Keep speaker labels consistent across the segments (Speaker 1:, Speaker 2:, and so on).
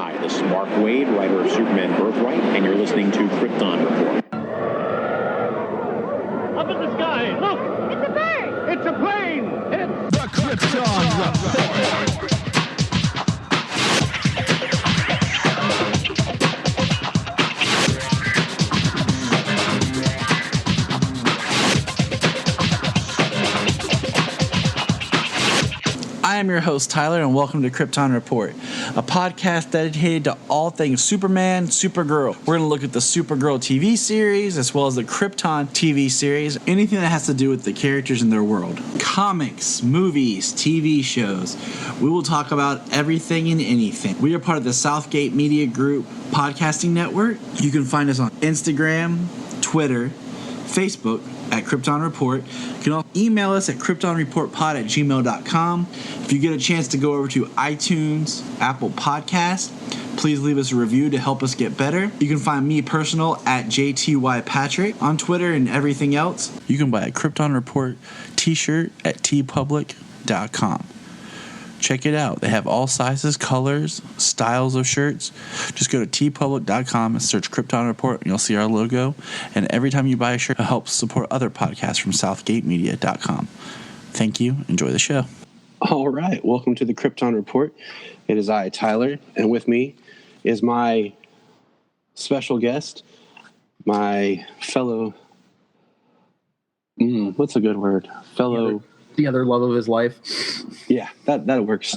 Speaker 1: Hi, this is Mark Waid, writer of Superman Birthright, and you're listening to Krypton Report.
Speaker 2: Up in the sky, look!
Speaker 3: It's a bird!
Speaker 2: It's a plane! It's
Speaker 4: The Krypton Report.
Speaker 5: I am your host, Tyler, and welcome to Krypton Report, a podcast dedicated to all things Superman, Supergirl. We're going to look at the Supergirl TV series, as well as the Krypton TV series, anything that has to do with the characters in their world. Comics, movies, TV shows. We will talk about everything and anything. We are part of the Southgate Media Group podcasting network. You can find us on Instagram, Twitter, Facebook at Krypton Report. You can also email us at kryptonreportpod@gmail.com. If you get a chance to go over to iTunes, Apple Podcast, please leave us a review to help us get better. You can find me personal at JTYPatrick on Twitter and everything else. You can buy a Krypton Report t-shirt at tpublic.com. Check it out. They have all sizes, colors, styles of shirts. Just go to tpublic.com and search Krypton Report, and you'll see our logo. And every time you buy a shirt, it helps support other podcasts from southgatemedia.com. Thank you. Enjoy the show.
Speaker 6: All right. Welcome to the Krypton Report. It is I, Tyler, and with me is my special guest, my fellow, what's a good word? Fellow...
Speaker 7: The other love of his life.
Speaker 6: Yeah, that works.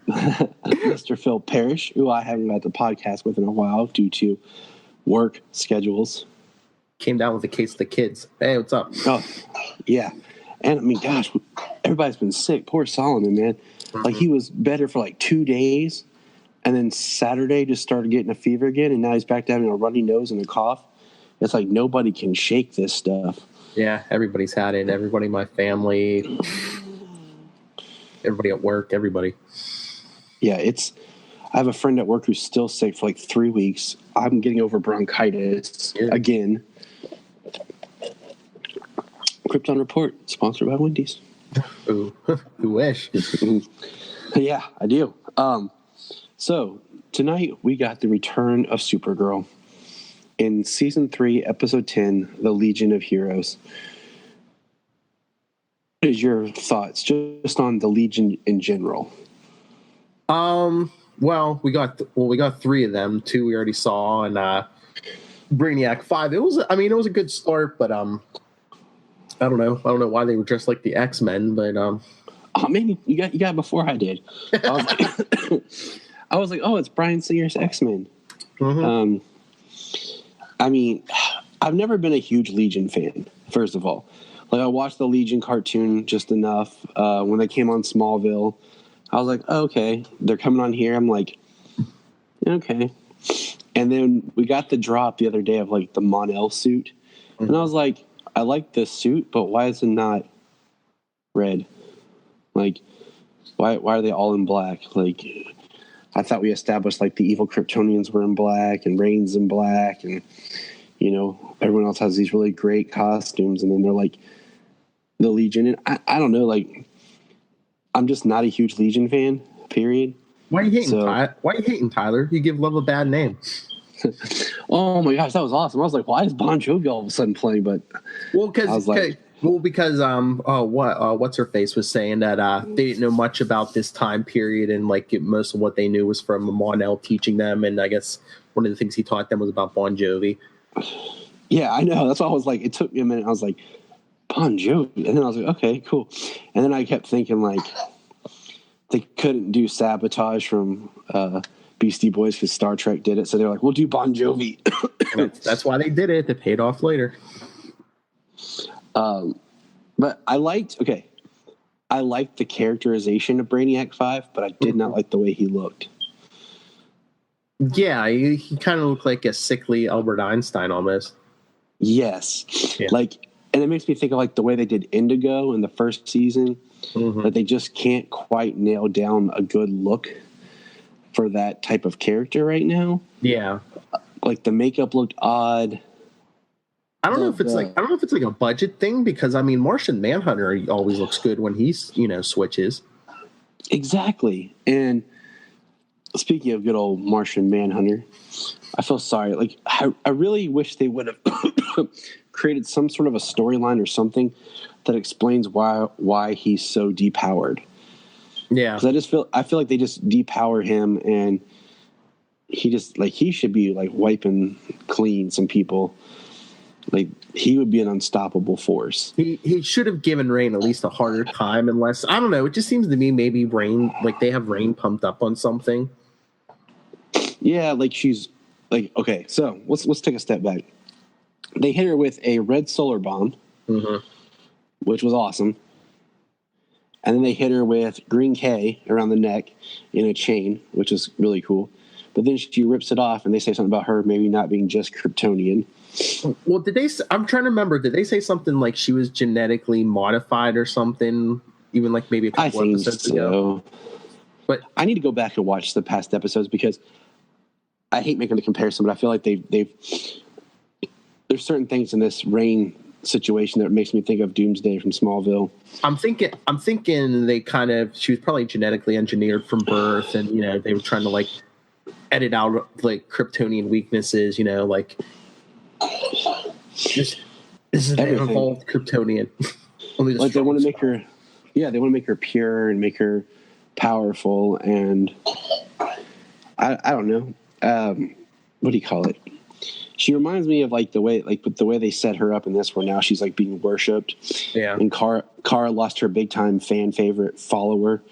Speaker 6: Mr. Phil Perich, who I haven't got the podcast with in a while due to work schedules.
Speaker 7: Came down with a case of the kids. Hey, what's up?
Speaker 6: Oh, yeah. And I mean, gosh, everybody's been sick. Poor Solomon, man. Mm-hmm. Like, he was better for like 2 days, and then Saturday just started getting a fever again, and now he's back to having a runny nose and a cough. It's like nobody can shake this stuff.
Speaker 7: Yeah, everybody's had it. Everybody in my family, everybody at work, everybody.
Speaker 6: Yeah, I have a friend at work who's still sick for like 3 weeks. I'm getting over bronchitis again. Krypton Report, sponsored by Wendy's.
Speaker 7: Ooh, you wish.
Speaker 6: Yeah, I do. So tonight we got the return of Supergirl. In Season 3, Episode 10, The Legion of Heroes. What is your thoughts just on the Legion in general?
Speaker 7: Well, we got 3 of them. 2 we already saw, and Brainiac 5. It was a good start, but I don't know why they were dressed like the X-Men, but
Speaker 6: oh, maybe you got it before I did. I was like, oh, it's Bryan Singer's X-Men. Mm-hmm. I mean, I've never been a huge Legion fan, first of all. Like, I watched the Legion cartoon just enough. When they came on Smallville, I was like, oh, okay, they're coming on here. I'm like, okay. And then we got the drop the other day of, like, the Mon-El suit. Mm-hmm. And I was like, I like this suit, but why is it not red? Like, why are they all in black? Like, I thought we established, like, the evil Kryptonians were in black and Reign's in black, and, you know, everyone else has these really great costumes, and then they're, like, the Legion. And I don't know, like, I'm just not a huge Legion fan, period.
Speaker 7: Why are you hating, Tyler? You give love a bad name.
Speaker 6: Oh, my gosh, that was awesome. I was like, why is Bon Jovi all of a sudden playing? But
Speaker 7: because what's her face was saying that they didn't know much about this time period, and like most of what they knew was from Mon-El teaching them, and I guess one of the things he taught them was about Bon Jovi.
Speaker 6: Yeah, I know. That's why I was like, it took me a minute. I was like, Bon Jovi, and then I was like, okay, cool. And then I kept thinking, like, they couldn't do Sabotage from Beastie Boys because Star Trek did it, so they're like, we'll do Bon Jovi.
Speaker 7: That's why they did it. It paid off later.
Speaker 6: But I liked the characterization of Brainiac 5, but I did not like the way he looked.
Speaker 7: Yeah, he kind of looked like a sickly Albert Einstein almost.
Speaker 6: Yes.
Speaker 7: Yeah.
Speaker 6: Like, and it makes me think of like the way they did Indigo in the first season. Mm-hmm. That they just can't quite nail down a good look for that type of character right now.
Speaker 7: Yeah.
Speaker 6: Like the makeup looked odd.
Speaker 7: I don't know if it's like a budget thing, because I mean Martian Manhunter always looks good when he's, switches.
Speaker 6: Exactly. And speaking of good old Martian Manhunter, I feel sorry. Like, I really wish they would have created some sort of a storyline or something that explains why he's so depowered.
Speaker 7: Yeah,
Speaker 6: because I feel like they just depower him, and he should be like wiping clean some people. Like, he would be an unstoppable force.
Speaker 7: he should have given Rain at least a harder time, unless I don't know. It just seems to me maybe Rain, like they have Rain pumped up on something.
Speaker 6: Yeah, like she's like, okay. So let's take a step back. They hit her with a red solar bomb, which was awesome. And then they hit her with green K around the neck in a chain, which is really cool. But then she rips it off, and they say something about her maybe not being just Kryptonian.
Speaker 7: Well, I'm trying to remember. Did they say something like she was genetically modified or something? Even like maybe a couple episodes ago. But
Speaker 6: I need to go back and watch the past episodes because I hate making the comparison, but I feel like there's certain things in this Rain situation that makes me think of Doomsday from Smallville.
Speaker 7: I'm thinking she was probably genetically engineered from birth, and they were trying to like edit out like Kryptonian weaknesses, like this is an evolved Kryptonian.
Speaker 6: Like they want to make her, they want to make her pure and make her powerful, and I don't know, what do you call it? She reminds me of like the way they set her up in this, where now she's like being worshipped.
Speaker 7: Yeah.
Speaker 6: And Kara lost her big time fan favorite follower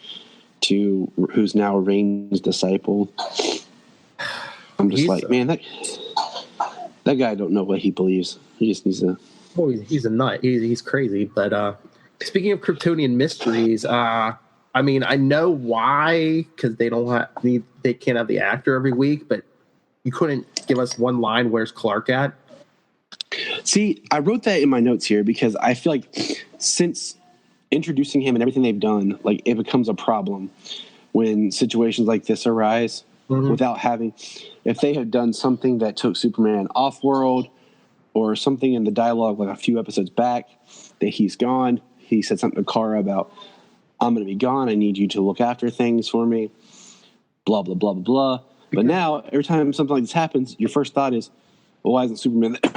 Speaker 6: to who's now Rain's disciple. I'm just man, that guy don't know what he believes. He just needs to.
Speaker 7: Oh, he's a nut. He's crazy. But speaking of Kryptonian mysteries, I mean, I know why, because they can't have the actor every week, but you couldn't give us one line. Where's Clark at?
Speaker 6: See, I wrote that in my notes here because I feel like since introducing him and everything they've done, like it becomes a problem when situations like this arise without having. If they had done something that took Superman off-world, or something in the dialogue like a few episodes back that he's gone, he said something to Kara about, I'm going to be gone. I need you to look after things for me. Blah blah blah blah blah. But now, every time something like this happens, your first thought is, well, why isn't Superman there?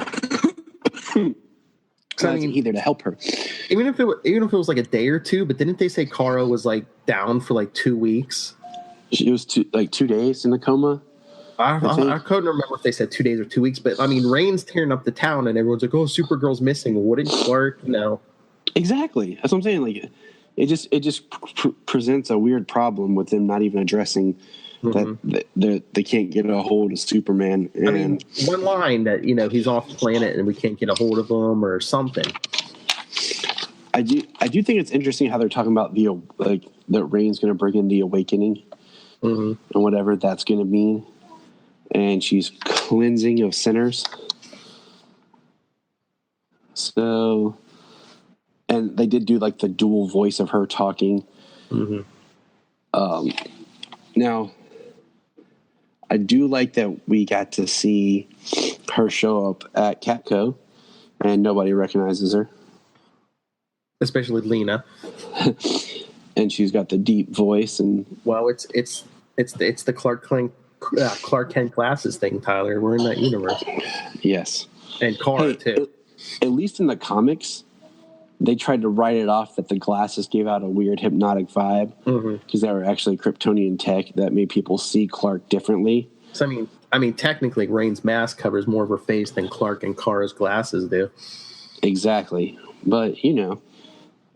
Speaker 6: Why isn't he there to help her?
Speaker 7: Even if it was like a day or two, but didn't they say Kara was like down for like 2 weeks?
Speaker 6: She was 2 days in a coma.
Speaker 7: I couldn't remember if they said 2 days or 2 weeks, but I mean, Rain's tearing up the town, and everyone's like, "Oh, Supergirl's missing." Wouldn't Clark know?
Speaker 6: Exactly. That's what I'm saying. Like, it just presents a weird problem with them not even addressing that they can't get a hold of Superman. And,
Speaker 7: I mean, one line that he's off the planet and we can't get a hold of him or something.
Speaker 6: I do think it's interesting how they're talking about that Rain's going to bring in the awakening and whatever that's going to mean, and she's cleansing of sinners. So, and they did do like the dual voice of her talking. Now, I do like that we got to see her show up at Catco, and nobody recognizes her,
Speaker 7: especially Lena.
Speaker 6: And she's got the deep voice, and
Speaker 7: it's the Clark Kent glasses thing, Tyler. We're in that universe.
Speaker 6: Yes,
Speaker 7: and Kara too.
Speaker 6: At least in the comics, they tried to write it off that the glasses gave out a weird hypnotic vibe because they were actually Kryptonian tech that made people see Clark differently.
Speaker 7: So I mean, technically, Rain's mask covers more of her face than Clark and Kara's glasses do.
Speaker 6: Exactly, but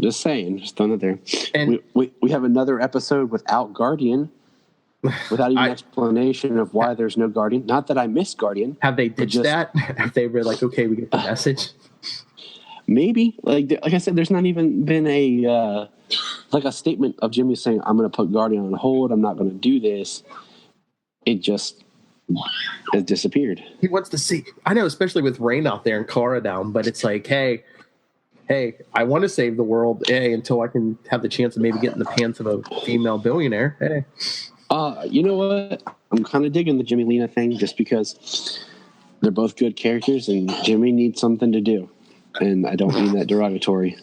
Speaker 6: just saying, just throwing it there.
Speaker 7: And
Speaker 6: we have another episode without Guardian, without even explanation of why there's no Guardian. Not that I miss Guardian.
Speaker 7: Have they ditched that? Have they were like, okay, we get the message?
Speaker 6: Maybe, like I said, there's not even been a statement of Jimmy saying, "I'm going to put Guardian on hold. I'm not going to do this." It just has disappeared.
Speaker 7: He wants to see. I know, especially with Rain out there and Kara down, but it's like, hey, I want to save the world. Hey, until I can have the chance of maybe getting the pants of a female billionaire. Hey,
Speaker 6: you know what? I'm kind of digging the Jimmy Lena thing just because they're both good characters, and Jimmy needs something to do. and I don't mean that derogatory.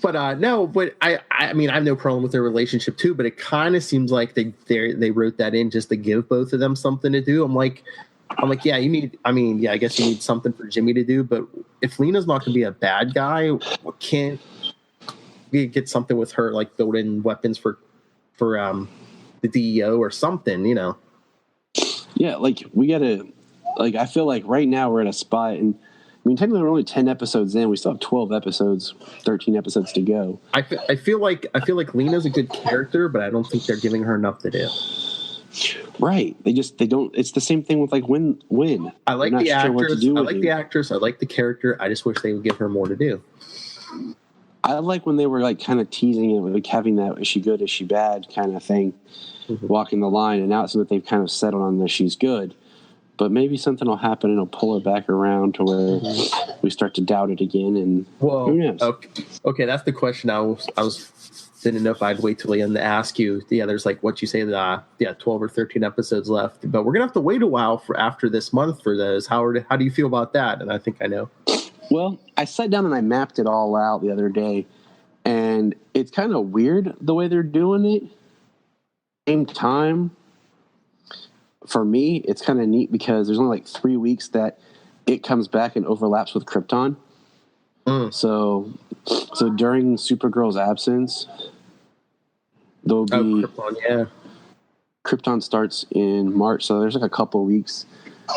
Speaker 7: But no, but I mean I have no problem with their relationship too. But it kind of seems like they wrote that in just to give both of them something to do. I'm like, yeah, you need. I mean, yeah, I guess you need something for Jimmy to do. But if Lena's not going to be a bad guy, can't we get something with her, like build in weapons for the DEO or something, you know?
Speaker 6: Yeah, like we gotta. Like I feel like right now we're at a spot, and I mean technically we're only 10 episodes in. We still have 12 episodes, 13 episodes to go.
Speaker 7: I feel like Lena's a good character, but I don't think they're giving her enough to do.
Speaker 6: Right. They don't. It's the same thing with like Win.
Speaker 7: I like the actress. I like the actress. I like the character. I just wish they would give her more to do.
Speaker 6: I like when they were like kind of teasing it, like having that "is she good, is she bad" kind of thing, walking the line, and now it's that they've kind of settled on that she's good. But maybe something will happen and it'll pull her back around to where we start to doubt it again. And who knows?
Speaker 7: Okay, that's the question. I was didn't know if I'd wait till the end to ask you. Yeah, there's like what you say, 12 or 13 episodes left, but we're gonna have to wait a while for after this month for those. How do you feel about that? And I think I know.
Speaker 6: Well, I sat down and I mapped it all out the other day, and it's kind of weird the way they're doing it. Same time. For me, it's kind of neat because there's only like 3 weeks that it comes back and overlaps with Krypton. So during Supergirl's absence, there'll be
Speaker 7: Krypton, yeah.
Speaker 6: Krypton starts in March, so there's like a couple of weeks,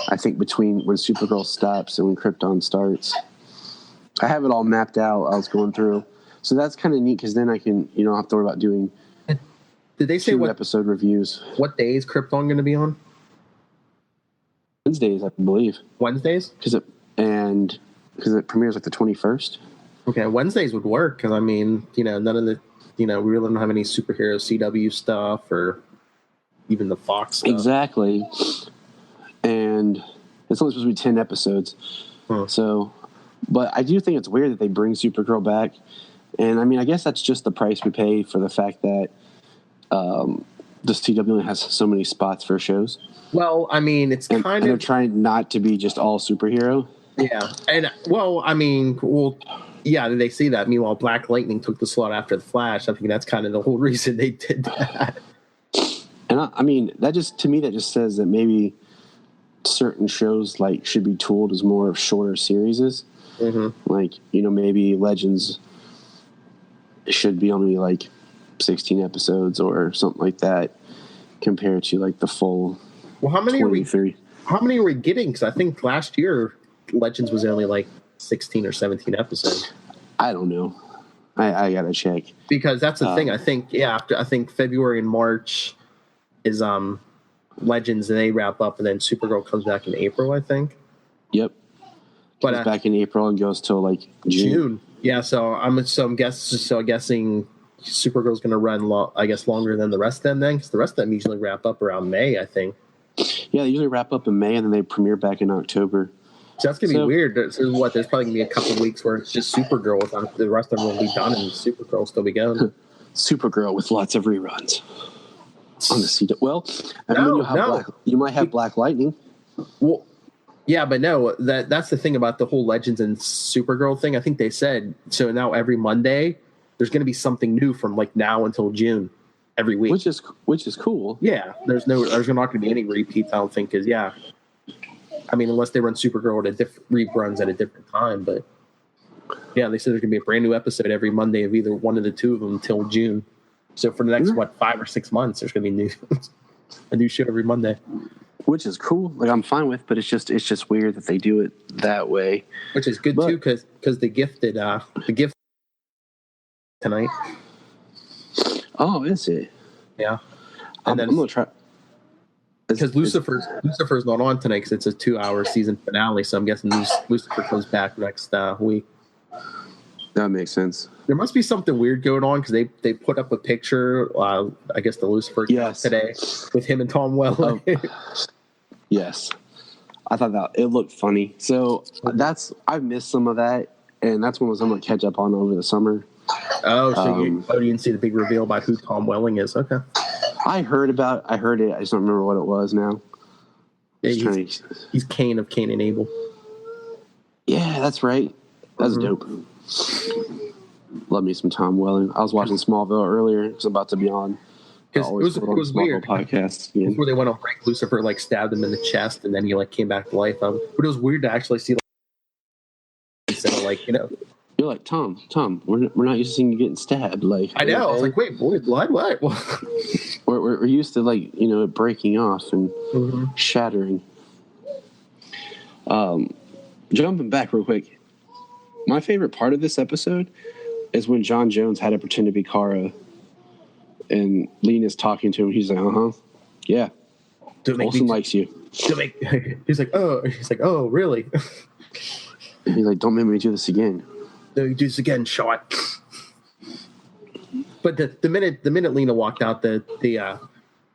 Speaker 6: I think, between when Supergirl stops and when Krypton starts. I have it all mapped out. I was going through, so that's kind of neat because then I can, have to worry about doing.
Speaker 7: Did they say what
Speaker 6: episode reviews?
Speaker 7: What day is Krypton going to be on?
Speaker 6: Wednesdays, I believe.
Speaker 7: Wednesdays?
Speaker 6: Because it premieres like the 21st.
Speaker 7: Okay, Wednesdays would work because I mean, none of the, we really don't have any superhero CW stuff or even the Fox stuff.
Speaker 6: Exactly, and it's only supposed to be 10 episodes. So, but I do think it's weird that they bring Supergirl back, and I mean, I guess that's just the price we pay for the fact that the CW only has so many spots for shows.
Speaker 7: Well, I mean, it's
Speaker 6: and they're trying not to be just all superhero.
Speaker 7: Yeah, and yeah, they see that. Meanwhile, Black Lightning took the slot after the Flash. I think that's kind of the whole reason they did that.
Speaker 6: And I mean, that just says that maybe certain shows like should be tooled as more of shorter series. Like, maybe Legends should be only like 16 episodes or something like that compared to like the full. Well, how many 23.
Speaker 7: How many are we getting? Because I think last year Legends was only like 16 or 17 episodes.
Speaker 6: I don't know. I gotta check
Speaker 7: because that's the thing. I think I think February and March is Legends, and they wrap up, and then Supergirl comes back in April, I think.
Speaker 6: Yep. But back in April and goes till like June. Yeah, so I'm guessing Supergirl's going to run longer than the rest of them then, because the rest of them usually wrap up around May, I think. Yeah, they usually wrap up in May and then they premiere back in October.
Speaker 7: So that's going to be weird. There's probably going to be a couple of weeks where it's just Supergirl. The rest of them will be done and Supergirl will still be going.
Speaker 6: Supergirl with lots of reruns on the CW. Well, you might have Black Lightning.
Speaker 7: Well, yeah, but no, that's the thing about the whole Legends and Supergirl thing. I think they said, so now every Monday there's going to be something new from like now until June every week.
Speaker 6: Which is cool.
Speaker 7: Yeah, there's not going to be any repeats, I don't think, because I mean, unless they run Supergirl at reruns at a different time, but yeah, they said there's going to be a brand new episode every Monday of either one of the two of them until June. So for the next 5 or 6 months, there's going to be a new show every Monday.
Speaker 6: Which is cool. Like, I'm fine with, but it's just weird that they do it that way.
Speaker 7: Which is good too, because the gift tonight.
Speaker 6: Oh, is it?
Speaker 7: Yeah.
Speaker 6: And I'm gonna try.
Speaker 7: Because Lucifer's not on tonight because it's a 2-hour season finale. So I'm guessing Lucifer comes back next week.
Speaker 6: That makes sense.
Speaker 7: There must be something weird going on because they put up a picture. I guess the Lucifer today with him and Tom Welling.
Speaker 6: Yes, I thought that it looked funny. So I've missed some of that, and that's one I'm gonna catch up on over the summer.
Speaker 7: Oh, so you didn't see the big reveal about who Tom Welling is? Okay.
Speaker 6: I heard it. I just don't remember what it was now.
Speaker 7: Yeah, he's Cain of Cain and Abel.
Speaker 6: Yeah, that's right. That's dope. Love me some Tom Welling. I was watching Smallville earlier. It's about to be on.
Speaker 7: Because it was weird.
Speaker 6: Podcast
Speaker 7: Before they went on break, Lucifer like stabbed him in the chest, and then he like came back to life. But it was weird to actually see, like, instead of like,
Speaker 6: you're like, Tom, we're not used to seeing you getting stabbed. Like,
Speaker 7: I know. I was like, wait, boy, blood, what?
Speaker 6: we're used to like it breaking off and shattering. Jumping back real quick, my favorite part of this episode is when John Jones had to pretend to be Kara. And Lena's talking to him. He's like, yeah. Olsen likes you.
Speaker 7: He's like, oh, really?
Speaker 6: He's like, don't make me do this again.
Speaker 7: No, you do this again, shot. But the minute Lena walked out the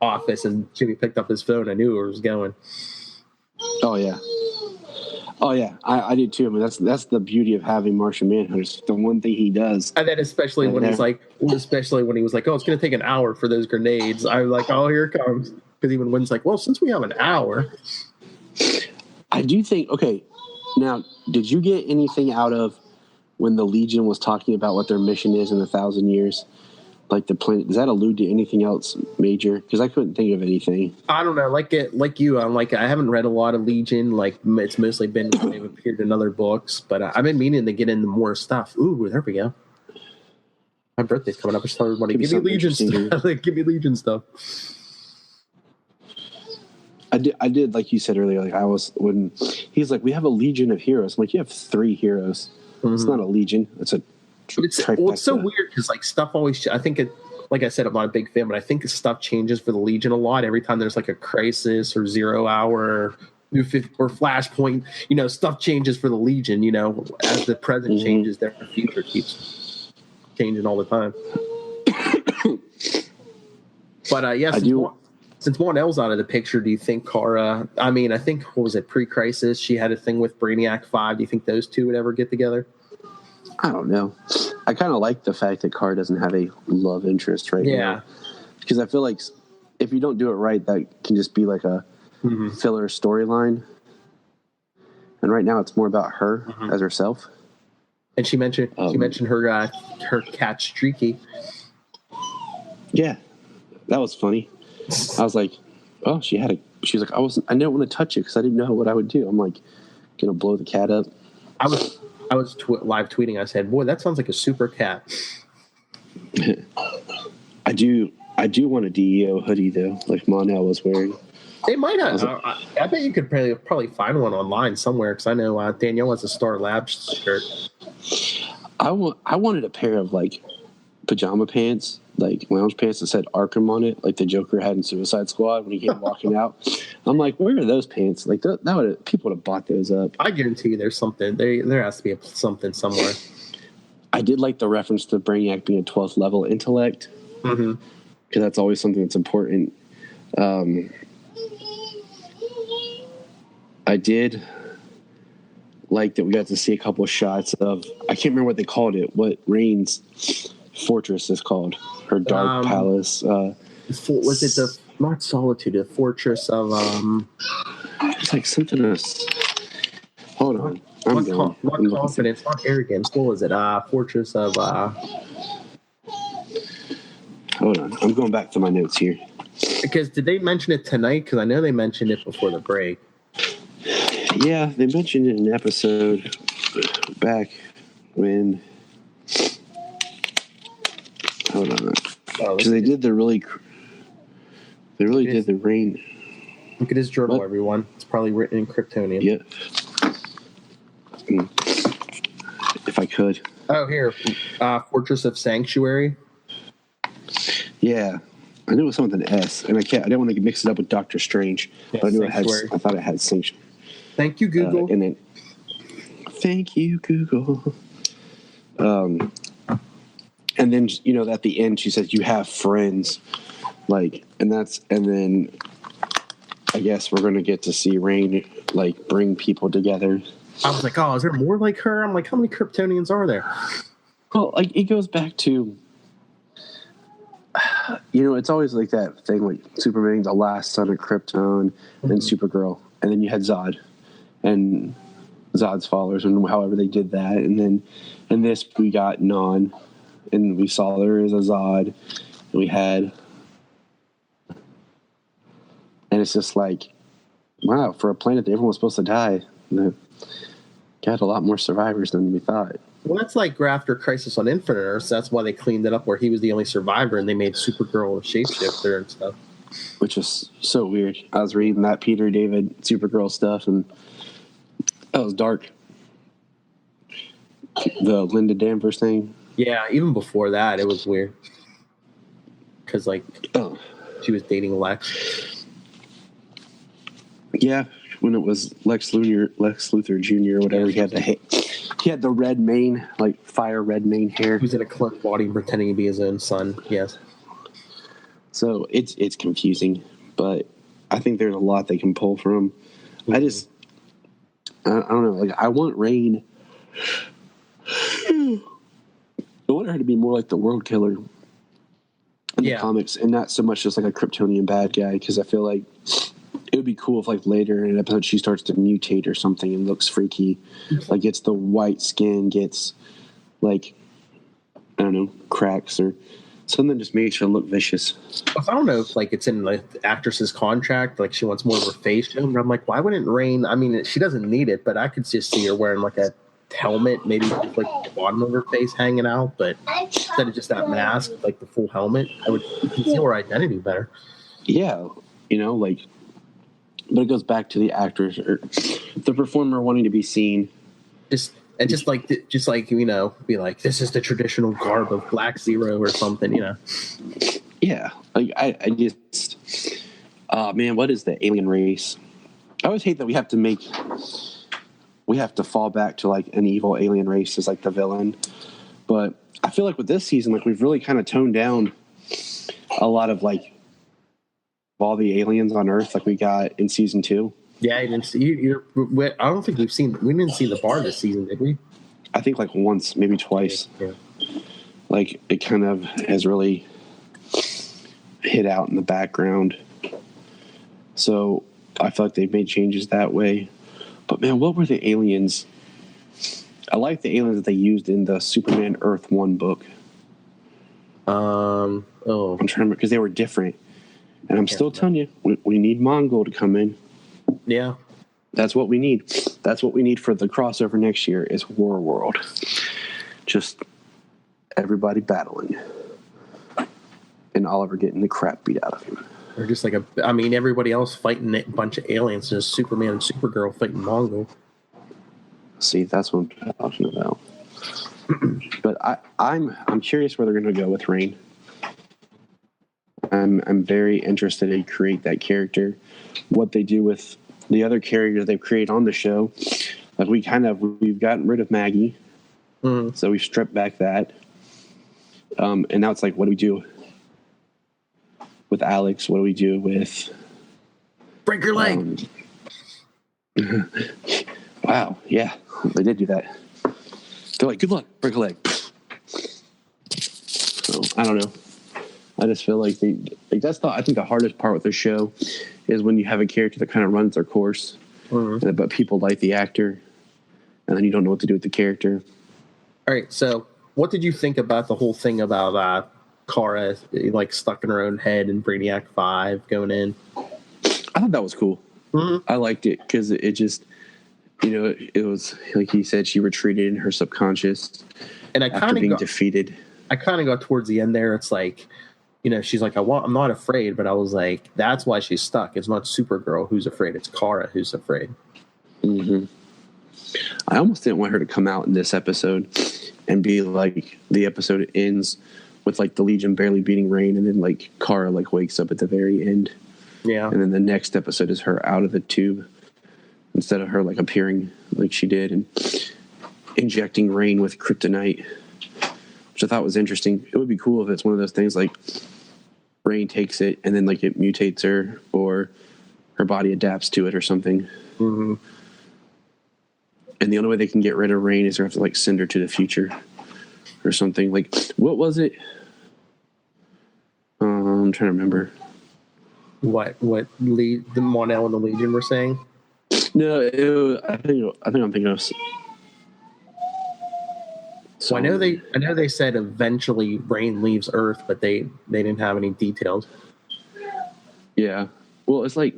Speaker 7: office and Jimmy picked up his phone, I knew where it was going.
Speaker 6: Oh yeah. I did too. I mean, that's the beauty of having Martian Manhunter. It's the one thing he does.
Speaker 7: And then especially when he was like, oh, it's going to take an hour for those grenades. I was like, oh, here it comes. Because even Wynn's like, well, since we have an hour.
Speaker 6: I do think, okay, now, did you get anything out of when the Legion was talking about what their mission is in 1,000 years? Like the planet, does that allude to anything else major? Because I couldn't think of anything.
Speaker 7: I don't know. Like you, I'm like, I haven't read a lot of Legion. Like, it's mostly been they've appeared in other books, but I've been meaning to get into more stuff. Ooh, there we go. My birthday's coming up. I started wanting give me Legion stuff. Give me Legion stuff.
Speaker 6: I did, like you said earlier. Like when he's like, we have a Legion of heroes. I'm like, you have 3 heroes. It's not a Legion. It's a.
Speaker 7: It's so weird because like stuff always. I think it. Like I said, I'm not a big fan, but I think stuff changes for the Legion a lot every time there's like a crisis or 0 hour or Flashpoint. Stuff changes for the Legion. As the present changes, their future keeps changing all the time. But yes, since Mon-El's out of the picture, do you think Kara? I mean, I think what was it pre-crisis? She had a thing with Brainiac 5. Do you think those two would ever get together?
Speaker 6: I don't know. I kind of like the fact that Kara doesn't have a love interest right now. Because I feel like if you don't do it right, that can just be like a filler storyline. And right now, it's more about her as herself.
Speaker 7: And she mentioned her cat Streaky.
Speaker 6: Yeah, that was funny. I was like, oh, she was like, I didn't want to touch it because I didn't know what I would do. I'm like, gonna blow the cat up.
Speaker 7: I was live tweeting. I said, "Boy, that sounds like a super cat."
Speaker 6: I do want a DEO hoodie though, like Mon-El was wearing.
Speaker 7: They might have. I bet you could probably find one online somewhere because I know Danielle has a Star Labs shirt.
Speaker 6: I wanted a pair of like pajama pants, like lounge pants that said Arkham on it, like the Joker had in Suicide Squad when he came walking out. I'm like, where are those pants? Like people would have bought those up.
Speaker 7: I guarantee you, there's something. There has to be something somewhere.
Speaker 6: I did like the reference to Brainiac being a 12th level intellect, because that's always something that's important. I did like that we got to see a couple of shots of, I can't remember what they called it, what Rain's fortress is called, her dark palace.
Speaker 7: Was it the not Solitude, the fortress of
Speaker 6: it's like something else. Hold on,
Speaker 7: not confidence, not arrogance. What was it? Fortress of
Speaker 6: hold on, I'm going back to my notes here.
Speaker 7: Because did they mention it tonight? Because I know they mentioned it before the break.
Speaker 6: Yeah, they mentioned it in an episode back when. Hold on, because they did the did the rain.
Speaker 7: Look at his journal, everyone. It's probably written in Kryptonian.
Speaker 6: Yeah. If I could.
Speaker 7: Oh, here, Fortress of Sanctuary.
Speaker 6: Yeah, I knew it was something S, and I didn't want to mix it up with Doctor Strange, but I knew I thought it had Sanctuary.
Speaker 7: Thank you, Google.
Speaker 6: Thank you, Google. And then at the end she says you have friends, and then I guess we're gonna get to see Rain bring people together.
Speaker 7: I was like, oh, is there more like her? I'm like, how many Kryptonians are there?
Speaker 6: Well, it goes back to it's always like that thing like Superman, the last son of Krypton, and Supergirl, and then you had Zod, and Zod's followers, and however they did that. And then in this, we got Non, and we saw there is a Zod, and we had, and it's just like, wow, for a planet that everyone was supposed to die, got a lot more survivors than we thought.
Speaker 7: Well, that's like after Crisis on Infinite Earths. That's why they cleaned it up, where he was the only survivor, and they made Supergirl a shapeshifter and stuff.
Speaker 6: Which is so weird. I was reading that Peter David Supergirl stuff, and that was dark. The Linda Danvers thing.
Speaker 7: Yeah, even before that, it was weird. Because, like, she was dating Lex.
Speaker 6: Yeah, when it was Lex Luthor Jr. or whatever, he had the red mane, like fire red mane hair.
Speaker 7: He was in a clone body pretending to be his own son. Yes.
Speaker 6: So it's confusing, but I think there's a lot they can pull from. Mm-hmm. I don't know. Like, I want Rain. I want her to be more like the World Killer in the comics, and not so much just like a Kryptonian bad guy. Because I feel like it would be cool if, like, later in an episode she starts to mutate or something and looks freaky, like gets the white skin, gets like, I don't know, cracks or something, just makes her look vicious.
Speaker 7: I don't know if, like, it's in the actress's contract, like she wants more of her face shown, but I'm like, why wouldn't Rain? I mean, she doesn't need it, but I could just see her wearing like a helmet, maybe with like the bottom of her face hanging out, but instead of just that mask, like the full helmet, I would conceal her identity better.
Speaker 6: Yeah, you know, like, but it goes back to the actors or the performer wanting to be seen.
Speaker 7: Just like you know, be like, this is the traditional garb of Black Zero or something, you know.
Speaker 6: Yeah, like I just, man, what is the alien race? I always hate that we have to fall back to like an evil alien race as like the villain, but I feel like with this season, like we've really kind of toned down a lot of like all the aliens on Earth, like we got in season 2.
Speaker 7: Yeah, I didn't see. I don't think we didn't see the bar this season, did we?
Speaker 6: I think like once, maybe twice.
Speaker 7: Yeah.
Speaker 6: Like it kind of has really hit out in the background. So I feel like they've made changes that way. But man, what were the aliens? I like the aliens that they used in the Superman Earth 1 book. I'm trying to remember because they were different. And I'm still telling you, we need Mongol to come in.
Speaker 7: Yeah.
Speaker 6: That's what we need. That's what we need for the crossover next year is War World. Just everybody battling. And Oliver getting the crap beat out of him.
Speaker 7: Or just like everybody else fighting a bunch of aliens, just Superman and Supergirl fighting Mongol.
Speaker 6: See, that's what I'm talking about. But I'm curious where they're going to go with Rain. I'm very interested to create that character. What they do with the other characters they've created on the show. Like we've gotten rid of Maggie. Mm-hmm. So we've stripped back that. And now it's like, what do we do with Alex? What do we do with...
Speaker 7: Break your leg.
Speaker 6: Wow, yeah, they did do that. They're like, good luck, break a leg. So, I don't know. I just feel like I think the hardest part with the show is when you have a character that kind of runs their course, but people like the actor, and then you don't know what to do with the character.
Speaker 7: All right, so what did you think about the whole thing about Kara like stuck in her own head in Brainiac 5 going in?
Speaker 6: I thought that was cool. Mm-hmm. I liked it because it just, it was like he said, she retreated in her subconscious, and after being defeated.
Speaker 7: I kind of got towards the end there. It's like, she's like, I'm not afraid, but I was like, that's why she's stuck. It's not Supergirl who's afraid. It's Kara who's afraid.
Speaker 6: Mm-hmm. I almost didn't want her to come out in this episode and be like, the episode ends with like the Legion barely beating Rain, and then like Kara like wakes up at the very end.
Speaker 7: Yeah. And
Speaker 6: then the next episode is her out of the tube instead of her like appearing like she did and injecting Rain with kryptonite, which I thought was interesting. It would be cool if it's one of those things like Rain takes it and then like it mutates her or her body adapts to it or something.
Speaker 7: Mm-hmm.
Speaker 6: And the only way they can get rid of Rain is they have to like send her to the future or something. Like, what was it? I'm trying to remember.
Speaker 7: What the Monel and the Legion were saying?
Speaker 6: No, I think I'm thinking of.
Speaker 7: So I know they said eventually Rain leaves Earth, but they didn't have any details.
Speaker 6: Yeah. Well, it's like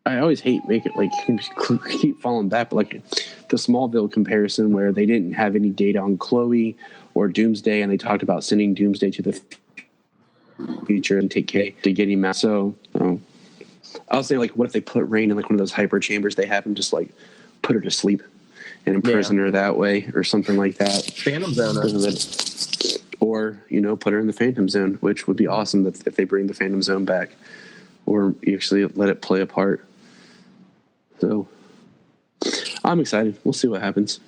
Speaker 6: I always hate making like keep falling back, but like the Smallville comparison where they didn't have any data on Chloe or Doomsday, and they talked about sending Doomsday to the future and take K to get him out. So I'll say, like, what if they put Rain in like one of those hyper chambers they have and just like put her to sleep and imprison her that way or something like that.
Speaker 7: Phantom Zone.
Speaker 6: Or, put her in the Phantom Zone, which would be awesome if they bring the Phantom Zone back or actually let it play a part. So I'm excited. We'll see what happens.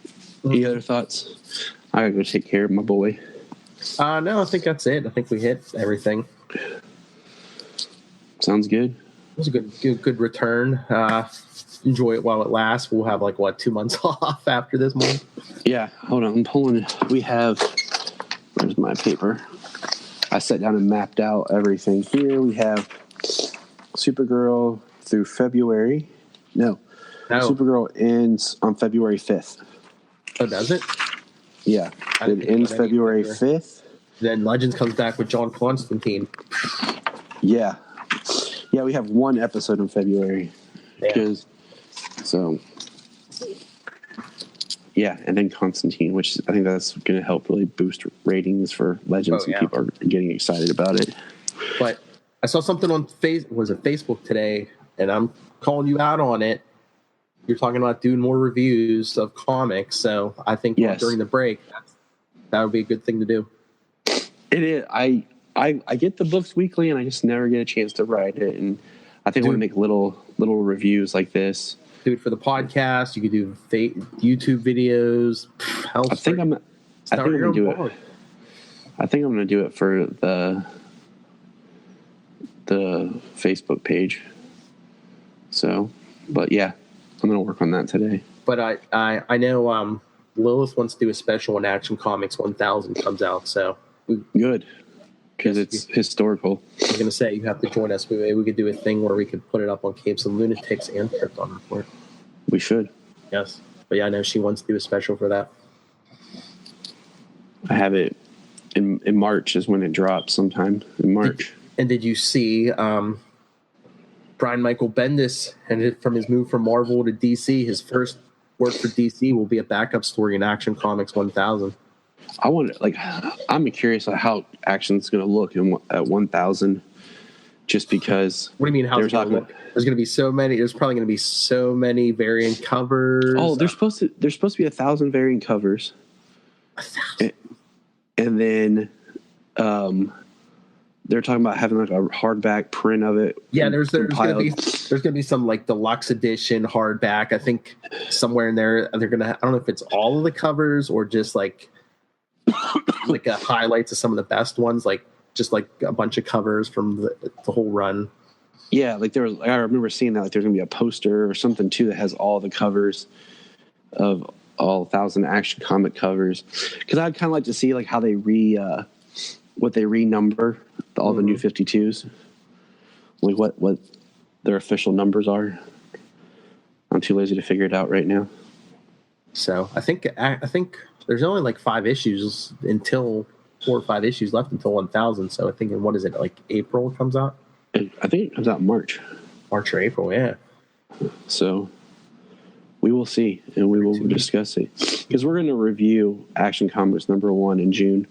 Speaker 6: Any other thoughts? I gotta go take care of my boy.
Speaker 7: No, I think that's it. I think we hit everything.
Speaker 6: Sounds good.
Speaker 7: It was a good return. Enjoy it while it lasts. We'll have 2 months off after this month.
Speaker 6: Yeah, hold on. I'm pulling. We have. Where's my paper? I sat down and mapped out everything. Here we have Supergirl through February. No. Supergirl ends on February 5th.
Speaker 7: Oh, does it?
Speaker 6: Yeah, it ends February 5th.
Speaker 7: Then Legends comes back with John Constantine.
Speaker 6: Yeah, we have one episode in February. Yeah, and then Constantine, which I think that's going to help really boost ratings for Legends, and people are getting excited about it.
Speaker 7: But I saw something on Facebook today, and I'm calling you out on it. You're talking about doing more reviews of comics, so I think during the break, that would be a good thing to do.
Speaker 6: It is. I get the books weekly, and I just never get a chance to write it. And I think I want to make little reviews like this.
Speaker 7: Do it for the podcast. You could do YouTube videos.
Speaker 6: I think I'm gonna do it. I think I'm gonna do it for the Facebook page. So, but yeah. I'm going to work on that today.
Speaker 7: But I know Lilith wants to do a special when Action Comics 1000 comes out. So
Speaker 6: good, because it's historical.
Speaker 7: I was going to say, you have to join us. Maybe we could do a thing where we could put it up on Capes and Lunatics and Krypton Report.
Speaker 6: We should.
Speaker 7: Yes. But yeah, I know she wants to do a special for that.
Speaker 6: I have it in March is when it drops sometime in March.
Speaker 7: Did you see Brian Michael Bendis, and from his move from Marvel to DC, his first work for DC will be a backup story in Action Comics 1000.
Speaker 6: I'm curious how Action's going to look at 1000, just because.
Speaker 7: What do you mean? How's it going to look? There's going to be so many. There's probably going to be so many variant covers.
Speaker 6: Oh, there's supposed to be 1,000 variant covers.
Speaker 7: 1,000.
Speaker 6: And then, they're talking about having a hardback print of it. Yeah,
Speaker 7: there's gonna be some deluxe edition hardback. I think somewhere in there they're gonna. I don't know if it's all of the covers or just a highlights of some of the best ones, just a bunch of covers from the whole run. Yeah, I remember seeing that there's gonna be a poster or something too that has all the covers of all 1,000 Action comic covers. Because I'd kind of like to see how they what they renumber all the new 52s, what their official numbers are. I'm too lazy to figure it out right now. So I think there's only 5 issues until 4 or 5 issues left until 1000. So I think what is it, April it comes out? I think it comes out in March or April. Yeah. So we will see, and we will discuss it, because we're going to review Action Comics #1 in June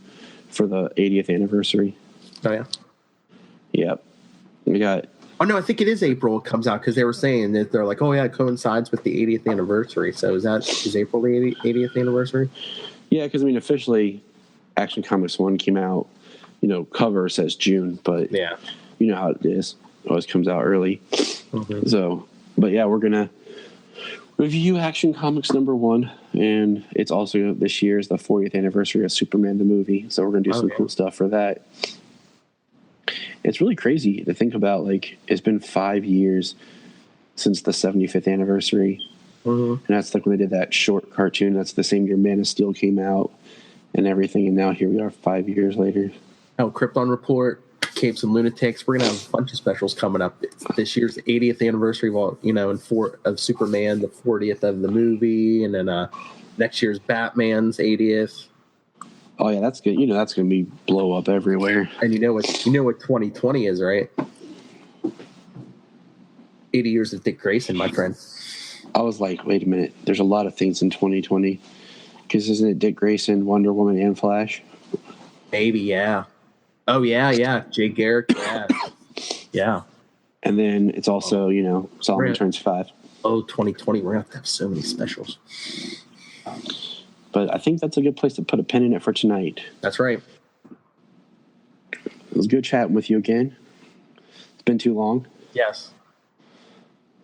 Speaker 7: for the 80th anniversary. Oh, yeah? Yep. We got... Oh, no, I think it is April it comes out, because they were saying that they're like, oh, yeah, it coincides with the 80th anniversary. So is April the 80th anniversary? Yeah, because, officially, Action Comics 1 came out, cover says June, but you know how it is. It always comes out early. Mm-hmm. So, but yeah, we're going to review Action Comics #1, and it's also this year is the 40th anniversary of Superman the movie, so we're going to do some cool stuff for that. It's really crazy to think about, it's been 5 years since the 75th anniversary, and that's when they did that short cartoon. That's the same year Man of Steel came out and everything, and now here we are 5 years later. Oh, Krypton Report. Capes and Lunatics. We're gonna have a bunch of specials coming up. This year's 80th anniversary of Superman, the 40th of the movie, and then next year's Batman's 80th.
Speaker 6: Oh yeah, that's good. That's going to be blow up everywhere.
Speaker 7: And you know what 2020 is, right? 80 years of Dick Grayson, my friend.
Speaker 6: I was like, wait a minute. There's a lot of things in 2020. Because isn't it Dick Grayson, Wonder Woman, and Flash?
Speaker 7: Maybe, yeah. Oh, yeah. Jay Garrick, yeah. Yeah.
Speaker 6: And then it's also, Solomon turns 5.
Speaker 7: Oh, 2020. We're going to have so many specials.
Speaker 6: But I think that's a good place to put a pin in it for tonight.
Speaker 7: That's right.
Speaker 6: It was good chatting with you again. It's been too long.
Speaker 7: Yes.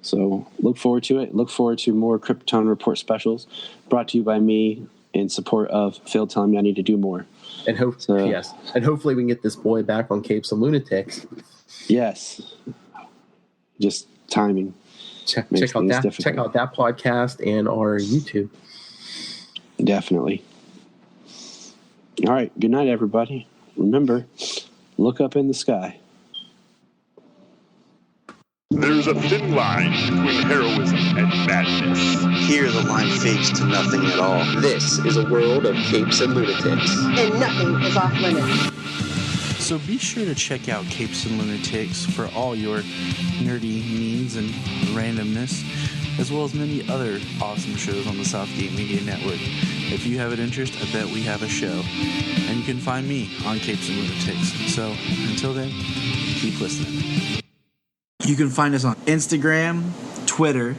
Speaker 6: So look forward to it. Look forward to more Krypton Report specials brought to you by me in support of Phil telling me I need to do more.
Speaker 7: And yes. And hopefully we can get this boy back on Capes and Lunatics.
Speaker 6: Yes. Just timing.
Speaker 7: Check out that podcast and our YouTube.
Speaker 6: Definitely. All right. Good night, everybody. Remember, look up in the sky.
Speaker 3: There's a thin line between heroism and madness.
Speaker 8: Here the line fades to nothing at all.
Speaker 9: This is a world of Capes and Lunatics.
Speaker 10: And nothing is off limits.
Speaker 5: So be sure to check out Capes and Lunatics for all your nerdy needs and randomness, as well as many other awesome shows on the Southgate Media Network. If you have an interest, I bet we have a show. And you can find me on Capes and Lunatics. So until then, keep listening. You can find us on Instagram, Twitter,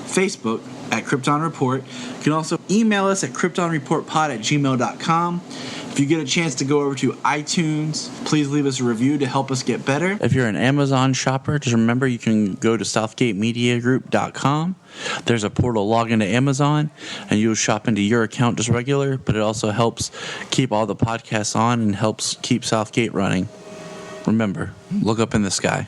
Speaker 5: Facebook at Krypton Report. You can also email us at kryptonreportpod@gmail.com. If you get a chance to go over to iTunes, please leave us a review to help us get better. If you're an Amazon shopper, just remember you can go to southgatemediagroup.com. There's a portal log into Amazon, and you'll shop into your account just regular, but it also helps keep all the podcasts on and helps keep Southgate running. Remember, look up in the sky.